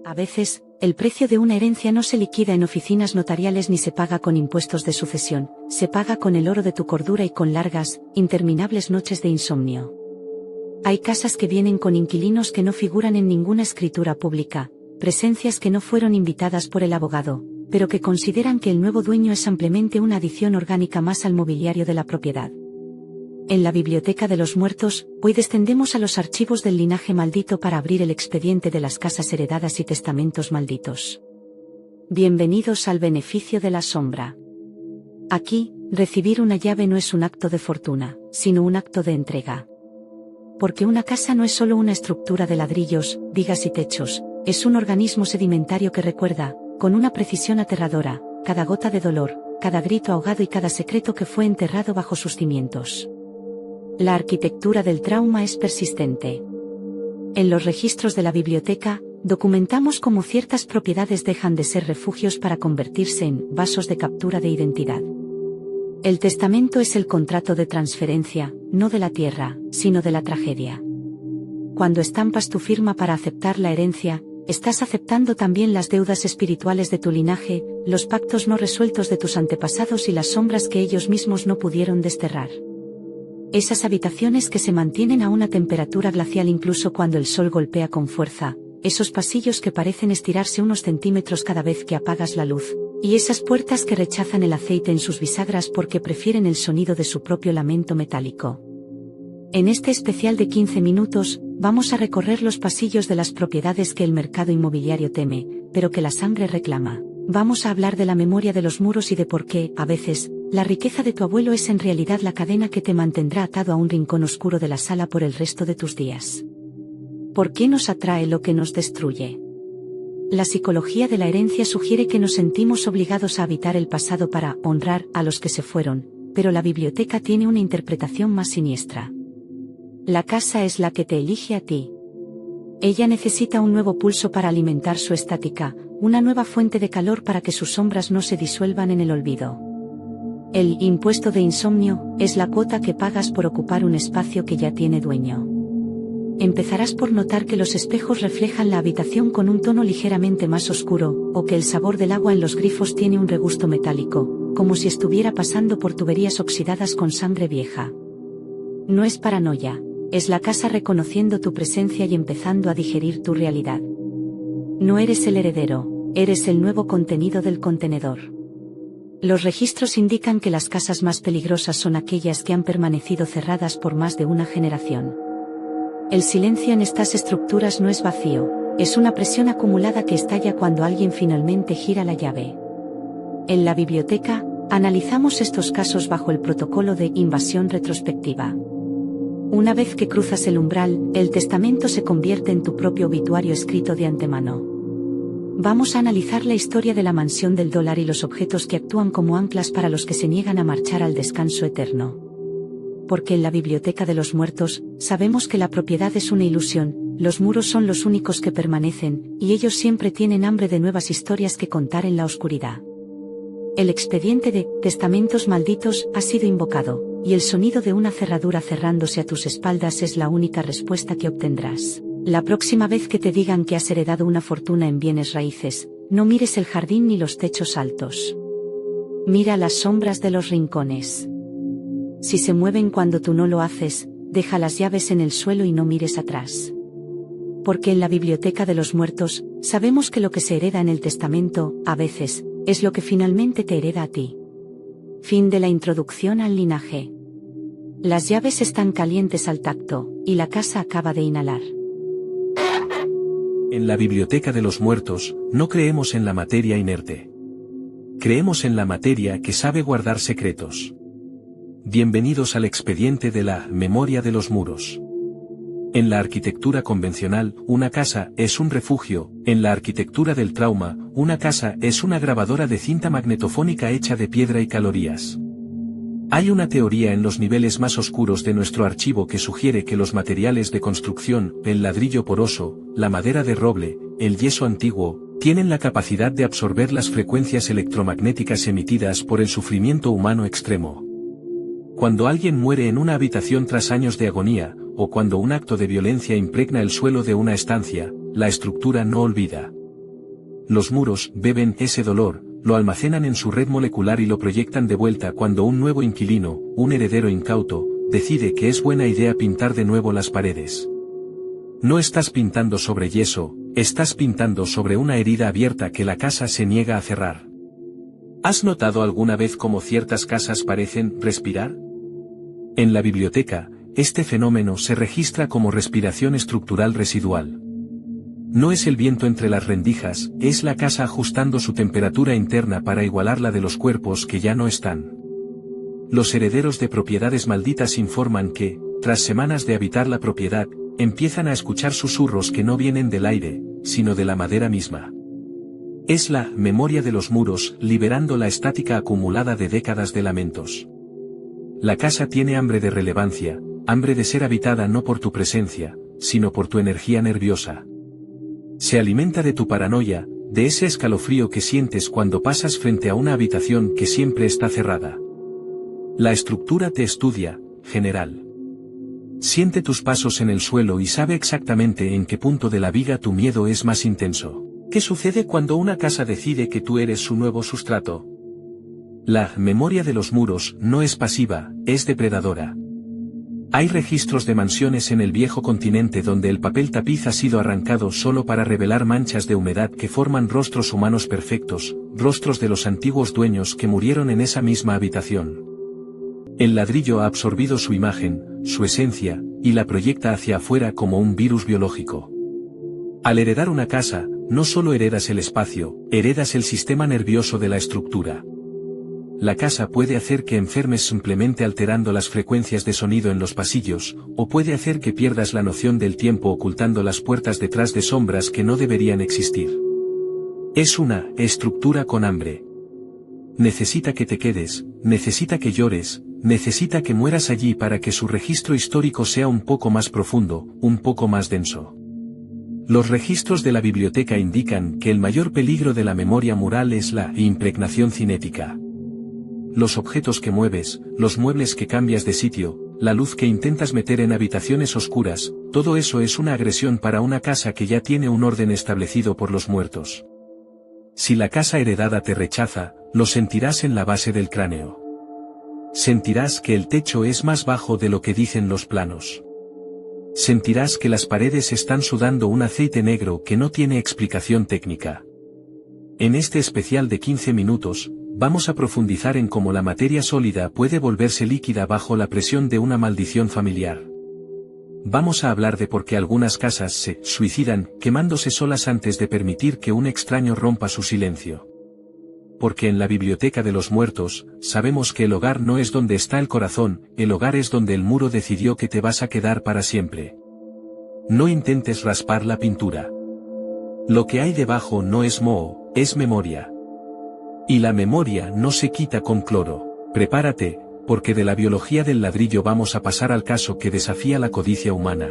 A veces, el precio de una herencia no se liquida en oficinas notariales ni se paga con impuestos de sucesión, se paga con el oro de tu cordura y con largas, interminables noches de insomnio. Hay casas que vienen con inquilinos que no figuran en ninguna escritura pública, presencias que no fueron invitadas por el abogado, pero que consideran que el nuevo dueño es ampliamente una adición orgánica más al mobiliario de la propiedad. En la Biblioteca de los Muertos, hoy descendemos a los archivos del linaje maldito para abrir el expediente de las casas heredadas y testamentos malditos. Bienvenidos al beneficio de la sombra. Aquí, recibir una llave no es un acto de fortuna, sino un acto de entrega. Porque una casa no es solo una estructura de ladrillos, vigas y techos, es un organismo sedimentario que recuerda, con una precisión aterradora, cada gota de dolor, cada grito ahogado y cada secreto que fue enterrado bajo sus cimientos. La arquitectura del trauma es persistente. En los registros de la biblioteca, documentamos cómo ciertas propiedades dejan de ser refugios para convertirse en vasos de captura de identidad. El testamento es el contrato de transferencia, no de la tierra, sino de la tragedia. Cuando estampas tu firma para aceptar la herencia, estás aceptando también las deudas espirituales de tu linaje, los pactos no resueltos de tus antepasados y las sombras que ellos mismos no pudieron desterrar. Esas habitaciones que se mantienen a una temperatura glacial incluso cuando el sol golpea con fuerza, esos pasillos que parecen estirarse unos centímetros cada vez que apagas la luz, y esas puertas que rechazan el aceite en sus bisagras porque prefieren el sonido de su propio lamento metálico. En este especial de 15 minutos, vamos a recorrer los pasillos de las propiedades que el mercado inmobiliario teme, pero que la sangre reclama. Vamos a hablar de la memoria de los muros y de por qué, a veces, la riqueza de tu abuelo es en realidad la cadena que te mantendrá atado a un rincón oscuro de la sala por el resto de tus días. ¿Por qué nos atrae lo que nos destruye? La psicología de la herencia sugiere que nos sentimos obligados a habitar el pasado para honrar a los que se fueron, pero la biblioteca tiene una interpretación más siniestra. La casa es la que te elige a ti. Ella necesita un nuevo pulso para alimentar su estática, una nueva fuente de calor para que sus sombras no se disuelvan en el olvido. El impuesto de insomnio es la cuota que pagas por ocupar un espacio que ya tiene dueño. Empezarás por notar que los espejos reflejan la habitación con un tono ligeramente más oscuro, o que el sabor del agua en los grifos tiene un regusto metálico, como si estuviera pasando por tuberías oxidadas con sangre vieja. No es paranoia, es la casa reconociendo tu presencia y empezando a digerir tu realidad. No eres el heredero, eres el nuevo contenido del contenedor. Los registros indican que las casas más peligrosas son aquellas que han permanecido cerradas por más de una generación. El silencio en estas estructuras no es vacío, es una presión acumulada que estalla cuando alguien finalmente gira la llave. En la biblioteca, analizamos estos casos bajo el protocolo de invasión retrospectiva. Una vez que cruzas el umbral, el testamento se convierte en tu propio obituario escrito de antemano. Vamos a analizar la historia de la mansión del dólar y los objetos que actúan como anclas para los que se niegan a marchar al descanso eterno. Porque en la Biblioteca de los Muertos, sabemos que la propiedad es una ilusión, los muros son los únicos que permanecen, y ellos siempre tienen hambre de nuevas historias que contar en la oscuridad. El expediente de testamentos malditos ha sido invocado, y el sonido de una cerradura cerrándose a tus espaldas es la única respuesta que obtendrás. La próxima vez que te digan que has heredado una fortuna en bienes raíces, no mires el jardín ni los techos altos. Mira las sombras de los rincones. Si se mueven cuando tú no lo haces, deja las llaves en el suelo y no mires atrás. Porque en la Biblioteca de los Muertos, sabemos que lo que se hereda en el testamento, a veces, es lo que finalmente te hereda a ti. Fin de la introducción al linaje. Las llaves están calientes al tacto, y la casa acaba de inhalar. En la Biblioteca de los Muertos, no creemos en la materia inerte. Creemos en la materia que sabe guardar secretos. Bienvenidos al expediente de la memoria de los muros. En la arquitectura convencional, una casa es un refugio; en la arquitectura del trauma, una casa es una grabadora de cinta magnetofónica hecha de piedra y calorías. Hay una teoría en los niveles más oscuros de nuestro archivo que sugiere que los materiales de construcción, el ladrillo poroso, la madera de roble, el yeso antiguo, tienen la capacidad de absorber las frecuencias electromagnéticas emitidas por el sufrimiento humano extremo. Cuando alguien muere en una habitación tras años de agonía, o cuando un acto de violencia impregna el suelo de una estancia, la estructura no olvida. Los muros beben ese dolor, lo almacenan en su red molecular y lo proyectan de vuelta cuando un nuevo inquilino, un heredero incauto, decide que es buena idea pintar de nuevo las paredes. No estás pintando sobre yeso, estás pintando sobre una herida abierta que la casa se niega a cerrar. ¿Has notado alguna vez cómo ciertas casas parecen respirar? En la biblioteca, este fenómeno se registra como respiración estructural residual. No es el viento entre las rendijas, es la casa ajustando su temperatura interna para igualar la de los cuerpos que ya no están. Los herederos de propiedades malditas informan que, tras semanas de habitar la propiedad, empiezan a escuchar susurros que no vienen del aire, sino de la madera misma. Es la memoria de los muros, liberando la estática acumulada de décadas de lamentos. La casa tiene hambre de relevancia, hambre de ser habitada no por tu presencia, sino por tu energía nerviosa. Se alimenta de tu paranoia, de ese escalofrío que sientes cuando pasas frente a una habitación que siempre está cerrada. La estructura te estudia, general. Siente tus pasos en el suelo y sabe exactamente en qué punto de la viga tu miedo es más intenso. ¿Qué sucede cuando una casa decide que tú eres su nuevo sustrato? La memoria de los muros no es pasiva, es depredadora. Hay registros de mansiones en el viejo continente donde el papel tapiz ha sido arrancado solo para revelar manchas de humedad que forman rostros humanos perfectos, rostros de los antiguos dueños que murieron en esa misma habitación. El ladrillo ha absorbido su imagen, su esencia, y la proyecta hacia afuera como un virus biológico. Al heredar una casa, no solo heredas el espacio, heredas el sistema nervioso de la estructura. La casa puede hacer que enfermes simplemente alterando las frecuencias de sonido en los pasillos, o puede hacer que pierdas la noción del tiempo ocultando las puertas detrás de sombras que no deberían existir. Es una estructura con hambre. Necesita que te quedes, necesita que llores, necesita que mueras allí para que su registro histórico sea un poco más profundo, un poco más denso. Los registros de la biblioteca indican que el mayor peligro de la memoria mural es la impregnación cinética. Los objetos que mueves, los muebles que cambias de sitio, la luz que intentas meter en habitaciones oscuras, todo eso es una agresión para una casa que ya tiene un orden establecido por los muertos. Si la casa heredada te rechaza, lo sentirás en la base del cráneo. Sentirás que el techo es más bajo de lo que dicen los planos. Sentirás que las paredes están sudando un aceite negro que no tiene explicación técnica. En este especial de 15 minutos, vamos a profundizar en cómo la materia sólida puede volverse líquida bajo la presión de una maldición familiar. Vamos a hablar de por qué algunas casas se suicidan quemándose solas antes de permitir que un extraño rompa su silencio. Porque en la biblioteca de los muertos, sabemos que el hogar no es donde está el corazón, el hogar es donde el muro decidió que te vas a quedar para siempre. No intentes raspar la pintura. Lo que hay debajo no es moho, es memoria. Y la memoria no se quita con cloro. Prepárate, porque de la biología del ladrillo vamos a pasar al caso que desafía la codicia humana.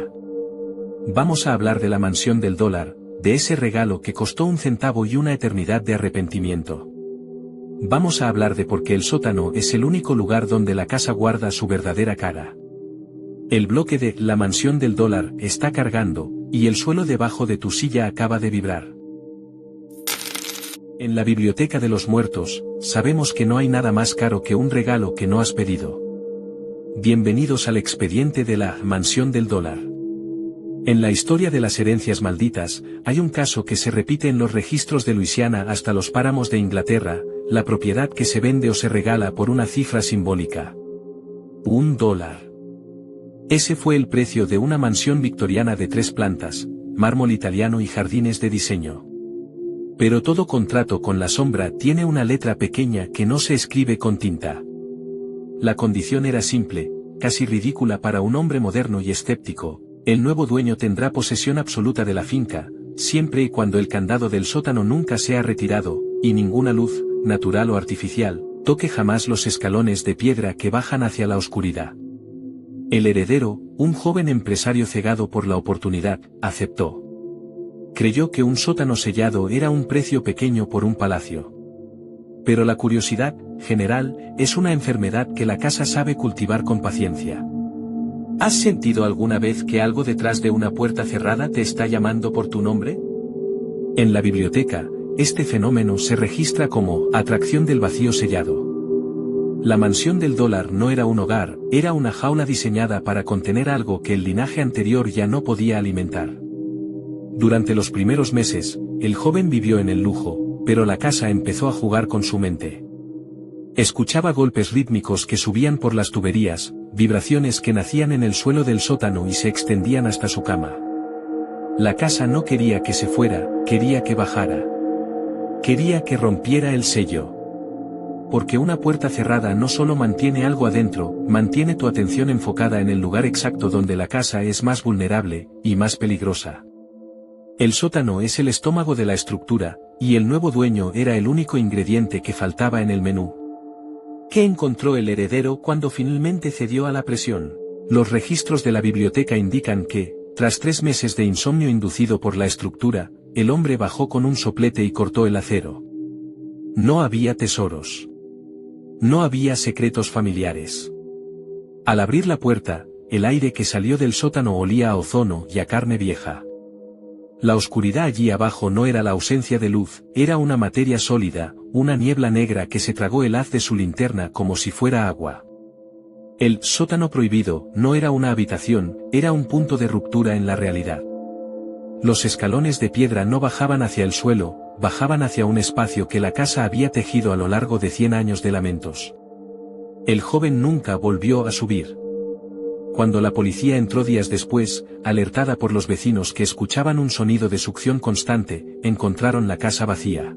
Vamos a hablar de la mansión del dólar, de ese regalo que costó 1 centavo y una eternidad de arrepentimiento. Vamos a hablar de por qué el sótano es el único lugar donde la casa guarda su verdadera cara. El bloque de la mansión del dólar está cargando, y el suelo debajo de tu silla acaba de vibrar. En la biblioteca de los muertos, sabemos que no hay nada más caro que un regalo que no has pedido. Bienvenidos al expediente de la mansión del dólar. En la historia de las herencias malditas, hay un caso que se repite en los registros de Luisiana hasta los páramos de Inglaterra, la propiedad que se vende o se regala por una cifra simbólica. $1. Ese fue el precio de una mansión victoriana de 3 plantas, mármol italiano y jardines de diseño. Pero todo contrato con la sombra tiene una letra pequeña que no se escribe con tinta. La condición era simple, casi ridícula para un hombre moderno y escéptico: el nuevo dueño tendrá posesión absoluta de la finca, siempre y cuando el candado del sótano nunca sea retirado, y ninguna luz, natural o artificial, toque jamás los escalones de piedra que bajan hacia la oscuridad. El heredero, un joven empresario cegado por la oportunidad, aceptó. Creyó que un sótano sellado era un precio pequeño por un palacio. Pero la curiosidad, general, es una enfermedad que la casa sabe cultivar con paciencia. ¿Has sentido alguna vez que algo detrás de una puerta cerrada te está llamando por tu nombre? En la biblioteca, este fenómeno se registra como atracción del vacío sellado. La mansión del dólar no era un hogar, era una jaula diseñada para contener algo que el linaje anterior ya no podía alimentar. Durante los primeros meses, el joven vivió en el lujo, pero la casa empezó a jugar con su mente. Escuchaba golpes rítmicos que subían por las tuberías, vibraciones que nacían en el suelo del sótano y se extendían hasta su cama. La casa no quería que se fuera, quería que bajara. Quería que rompiera el sello. Porque una puerta cerrada no solo mantiene algo adentro, mantiene tu atención enfocada en el lugar exacto donde la casa es más vulnerable y más peligrosa. El sótano es el estómago de la estructura, y el nuevo dueño era el único ingrediente que faltaba en el menú. ¿Qué encontró el heredero cuando finalmente cedió a la presión? Los registros de la biblioteca indican que, tras 3 meses de insomnio inducido por la estructura, el hombre bajó con un soplete y cortó el acero. No había tesoros. No había secretos familiares. Al abrir la puerta, el aire que salió del sótano olía a ozono y a carne vieja. La oscuridad allí abajo no era la ausencia de luz, era una materia sólida, una niebla negra que se tragó el haz de su linterna como si fuera agua. El sótano prohibido no era una habitación, era un punto de ruptura en la realidad. Los escalones de piedra no bajaban hacia el suelo, bajaban hacia un espacio que la casa había tejido a lo largo de 100 años de lamentos. El joven nunca volvió a subir. Cuando la policía entró días después, alertada por los vecinos que escuchaban un sonido de succión constante, encontraron la casa vacía.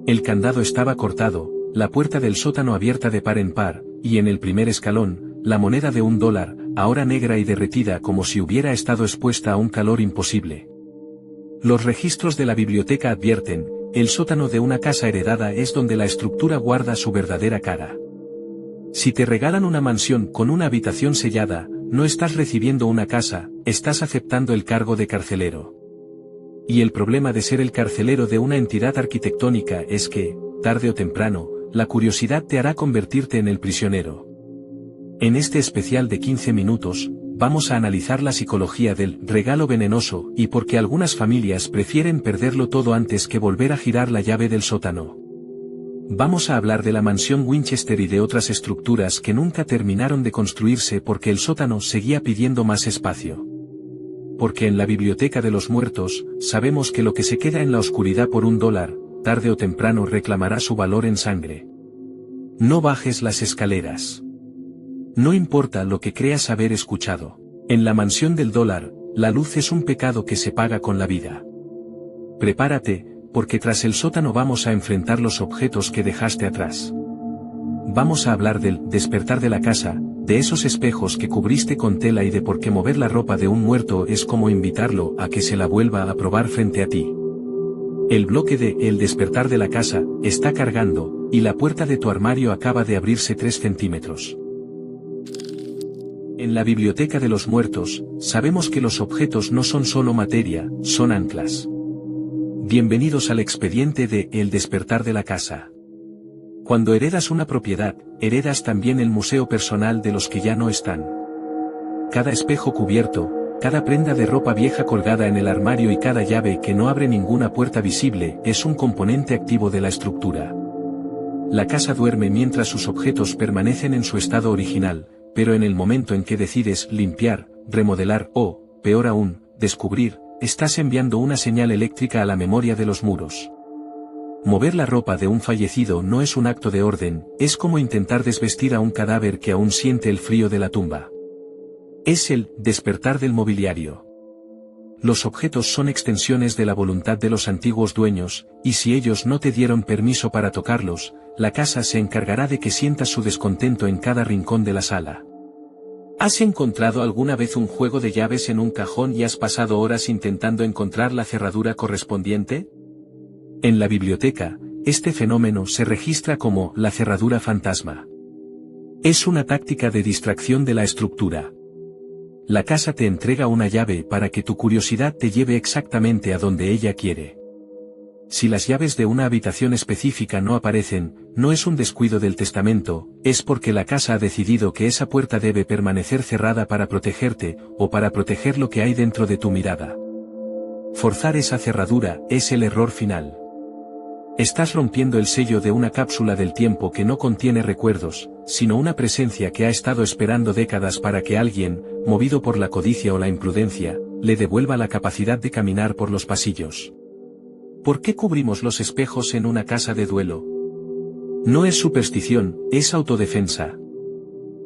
El candado estaba cortado, la puerta del sótano abierta de par en par, y en el primer escalón, la moneda de $1, ahora negra y derretida como si hubiera estado expuesta a un calor imposible. Los registros de la biblioteca advierten, el sótano de una casa heredada es donde la estructura guarda su verdadera cara. Si te regalan una mansión con una habitación sellada, no estás recibiendo una casa, estás aceptando el cargo de carcelero. Y el problema de ser el carcelero de una entidad arquitectónica es que, tarde o temprano, la curiosidad te hará convertirte en el prisionero. En este especial de 15 minutos, vamos a analizar la psicología del regalo venenoso y por qué algunas familias prefieren perderlo todo antes que volver a girar la llave del sótano. Vamos a hablar de la mansión Winchester y de otras estructuras que nunca terminaron de construirse porque el sótano seguía pidiendo más espacio. Porque en la biblioteca de los muertos, sabemos que lo que se queda en la oscuridad por $1, tarde o temprano reclamará su valor en sangre. No bajes las escaleras. No importa lo que creas haber escuchado. En la mansión del dólar, la luz es un pecado que se paga con la vida. Prepárate, porque tras el sótano vamos a enfrentar los objetos que dejaste atrás. Vamos a hablar del despertar de la casa, de esos espejos que cubriste con tela y de por qué mover la ropa de un muerto es como invitarlo a que se la vuelva a probar frente a ti. El bloque de El despertar de la casa está cargando, y la puerta de tu armario acaba de abrirse 3 centímetros. En la biblioteca de los muertos, sabemos que los objetos no son solo materia, son anclas. Bienvenidos al expediente de El despertar de la casa. Cuando heredas una propiedad, heredas también el museo personal de los que ya no están. Cada espejo cubierto, cada prenda de ropa vieja colgada en el armario y cada llave que no abre ninguna puerta visible es un componente activo de la estructura. La casa duerme mientras sus objetos permanecen en su estado original, pero en el momento en que decides limpiar, remodelar o, peor aún, descubrir, estás enviando una señal eléctrica a la memoria de los muros. Mover la ropa de un fallecido no es un acto de orden, es como intentar desvestir a un cadáver que aún siente el frío de la tumba. Es el despertar del mobiliario. Los objetos son extensiones de la voluntad de los antiguos dueños, y si ellos no te dieron permiso para tocarlos, la casa se encargará de que sientas su descontento en cada rincón de la sala. ¿Has encontrado alguna vez un juego de llaves en un cajón y has pasado horas intentando encontrar la cerradura correspondiente? En la biblioteca, este fenómeno se registra como la cerradura fantasma. Es una táctica de distracción de la estructura. La casa te entrega una llave para que tu curiosidad te lleve exactamente a donde ella quiere. Si las llaves de una habitación específica no aparecen, no es un descuido del testamento, es porque la casa ha decidido que esa puerta debe permanecer cerrada para protegerte, o para proteger lo que hay dentro de tu mirada. Forzar esa cerradura es el error final. Estás rompiendo el sello de una cápsula del tiempo que no contiene recuerdos, sino una presencia que ha estado esperando décadas para que alguien, movido por la codicia o la imprudencia, le devuelva la capacidad de caminar por los pasillos. ¿Por qué cubrimos los espejos en una casa de duelo? No es superstición, es autodefensa.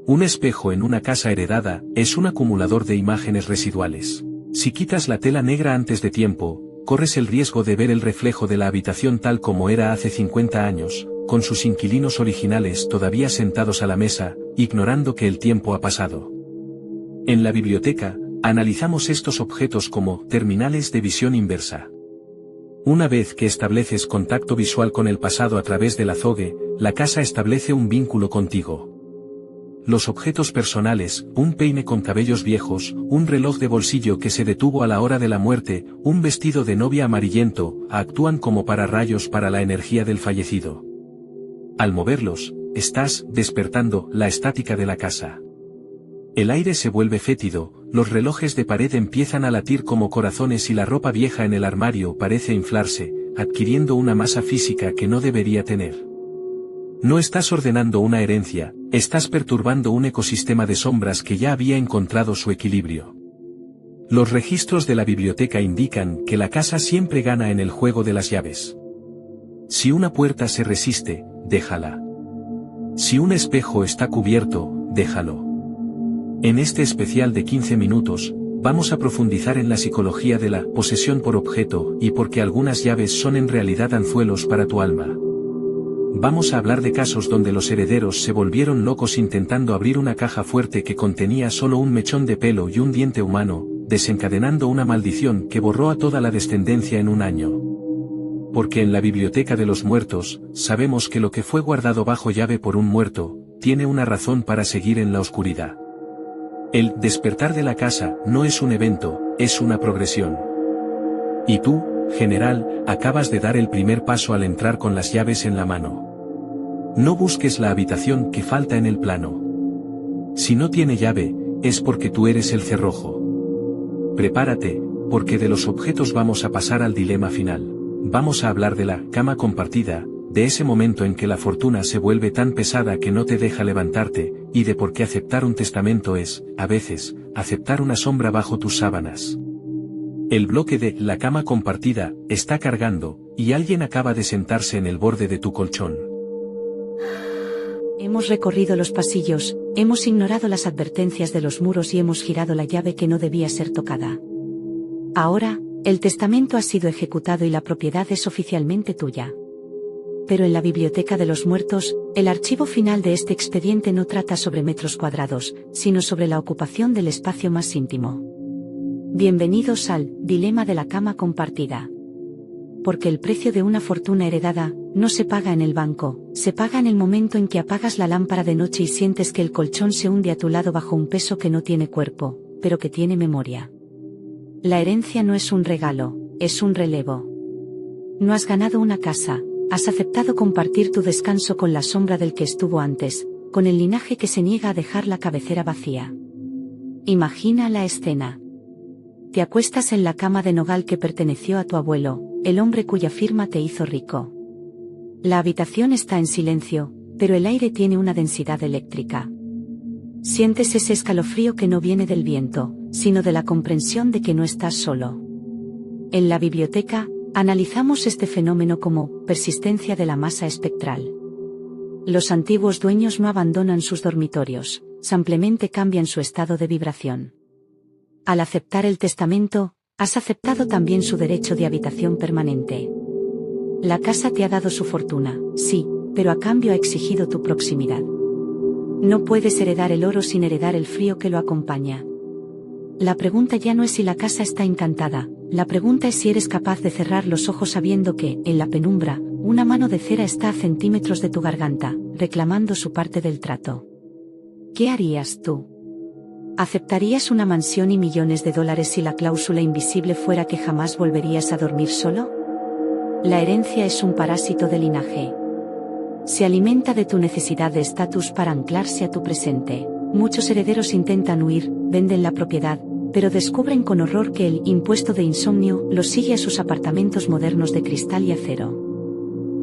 Un espejo en una casa heredada es un acumulador de imágenes residuales. Si quitas la tela negra antes de tiempo, corres el riesgo de ver el reflejo de la habitación tal como era hace 50 años, con sus inquilinos originales todavía sentados a la mesa, ignorando que el tiempo ha pasado. En la biblioteca, analizamos estos objetos como terminales de visión inversa. Una vez que estableces contacto visual con el pasado a través del azogue, la casa establece un vínculo contigo. Los objetos personales, un peine con cabellos viejos, un reloj de bolsillo que se detuvo a la hora de la muerte, un vestido de novia amarillento, actúan como pararrayos para la energía del fallecido. Al moverlos, estás despertando la estática de la casa. El aire se vuelve fétido, los relojes de pared empiezan a latir como corazones y la ropa vieja en el armario parece inflarse, adquiriendo una masa física que no debería tener. No estás ordenando una herencia, estás perturbando un ecosistema de sombras que ya había encontrado su equilibrio. Los registros de la biblioteca indican que la casa siempre gana en el juego de las llaves. Si una puerta se resiste, déjala. Si un espejo está cubierto, déjalo. En este especial de 15 minutos, vamos a profundizar en la psicología de la posesión por objeto y por qué algunas llaves son en realidad anzuelos para tu alma. Vamos a hablar de casos donde los herederos se volvieron locos intentando abrir una caja fuerte que contenía solo un mechón de pelo y un diente humano, desencadenando una maldición que borró a toda la descendencia en un año. Porque en la biblioteca de los muertos, sabemos que lo que fue guardado bajo llave por un muerto, tiene una razón para seguir en la oscuridad. El despertar de la casa no es un evento, es una progresión. Y tú, general, acabas de dar el primer paso al entrar con las llaves en la mano. No busques la habitación que falta en el plano. Si no tiene llave, es porque tú eres el cerrojo. Prepárate, porque de los objetos vamos a pasar al dilema final. Vamos a hablar de la cama compartida, de ese momento en que la fortuna se vuelve tan pesada que no te deja levantarte, y de por qué aceptar un testamento es, a veces, aceptar una sombra bajo tus sábanas. El bloque de la cama compartida está cargando, y alguien acaba de sentarse en el borde de tu colchón. Hemos recorrido los pasillos, hemos ignorado las advertencias de los muros y hemos girado la llave que no debía ser tocada. Ahora, el testamento ha sido ejecutado y la propiedad es oficialmente tuya. Pero en la biblioteca de los muertos, el archivo final de este expediente no trata sobre metros cuadrados, sino sobre la ocupación del espacio más íntimo. Bienvenidos al dilema de la cama compartida. Porque el precio de una fortuna heredada no se paga en el banco, se paga en el momento en que apagas la lámpara de noche y sientes que el colchón se hunde a tu lado bajo un peso que no tiene cuerpo, pero que tiene memoria. La herencia no es un regalo, es un relevo. No has ganado una casa. Has aceptado compartir tu descanso con la sombra del que estuvo antes, con el linaje que se niega a dejar la cabecera vacía. Imagina la escena. Te acuestas en la cama de nogal que perteneció a tu abuelo, el hombre cuya firma te hizo rico. La habitación está en silencio, pero el aire tiene una densidad eléctrica. Sientes ese escalofrío que no viene del viento, sino de la comprensión de que no estás solo. En la biblioteca, analizamos este fenómeno como persistencia de la masa espectral. Los antiguos dueños no abandonan sus dormitorios, simplemente cambian su estado de vibración. Al aceptar el testamento, has aceptado también su derecho de habitación permanente. La casa te ha dado su fortuna, sí, pero a cambio ha exigido tu proximidad. No puedes heredar el oro sin heredar el frío que lo acompaña. La pregunta ya no es si la casa está encantada, la pregunta es si eres capaz de cerrar los ojos sabiendo que, en la penumbra, una mano de cera está a centímetros de tu garganta, reclamando su parte del trato. ¿Qué harías tú? ¿Aceptarías una mansión y millones de dólares si la cláusula invisible fuera que jamás volverías a dormir solo? La herencia es un parásito de linaje. Se alimenta de tu necesidad de estatus para anclarse a tu presente. Muchos herederos intentan huir, venden la propiedad, pero descubren con horror que el impuesto de insomnio los sigue a sus apartamentos modernos de cristal y acero.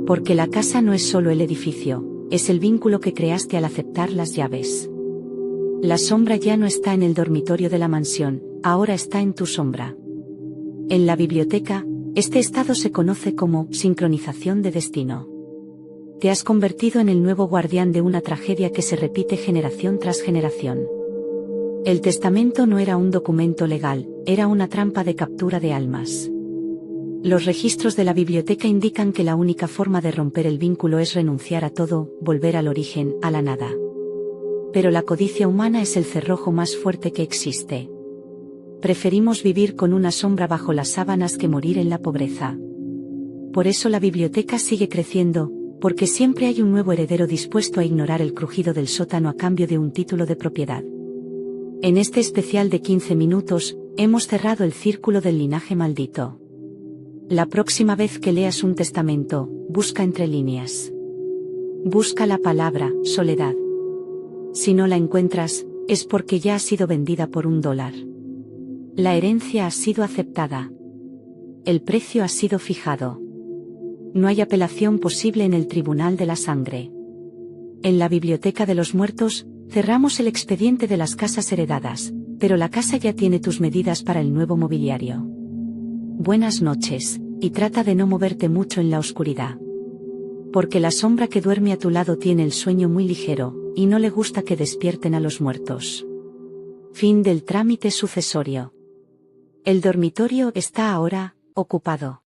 Porque la casa no es solo el edificio, es el vínculo que creaste al aceptar las llaves. La sombra ya no está en el dormitorio de la mansión, ahora está en tu sombra. En la biblioteca, este estado se conoce como sincronización de destino. Te has convertido en el nuevo guardián de una tragedia que se repite generación tras generación. El testamento no era un documento legal, era una trampa de captura de almas. Los registros de la biblioteca indican que la única forma de romper el vínculo es renunciar a todo, volver al origen, a la nada. Pero la codicia humana es el cerrojo más fuerte que existe. Preferimos vivir con una sombra bajo las sábanas que morir en la pobreza. Por eso la biblioteca sigue creciendo, porque siempre hay un nuevo heredero dispuesto a ignorar el crujido del sótano a cambio de un título de propiedad. En este especial de 15 minutos, hemos cerrado el círculo del linaje maldito. La próxima vez que leas un testamento, busca entre líneas. Busca la palabra, soledad. Si no la encuentras, es porque ya ha sido vendida por $1. La herencia ha sido aceptada. El precio ha sido fijado. No hay apelación posible en el tribunal de la sangre. En la biblioteca de los muertos, cerramos el expediente de las casas heredadas, pero la casa ya tiene tus medidas para el nuevo mobiliario. Buenas noches, y trata de no moverte mucho en la oscuridad. Porque la sombra que duerme a tu lado tiene el sueño muy ligero, y no le gusta que despierten a los muertos. Fin del trámite sucesorio. El dormitorio está ahora ocupado.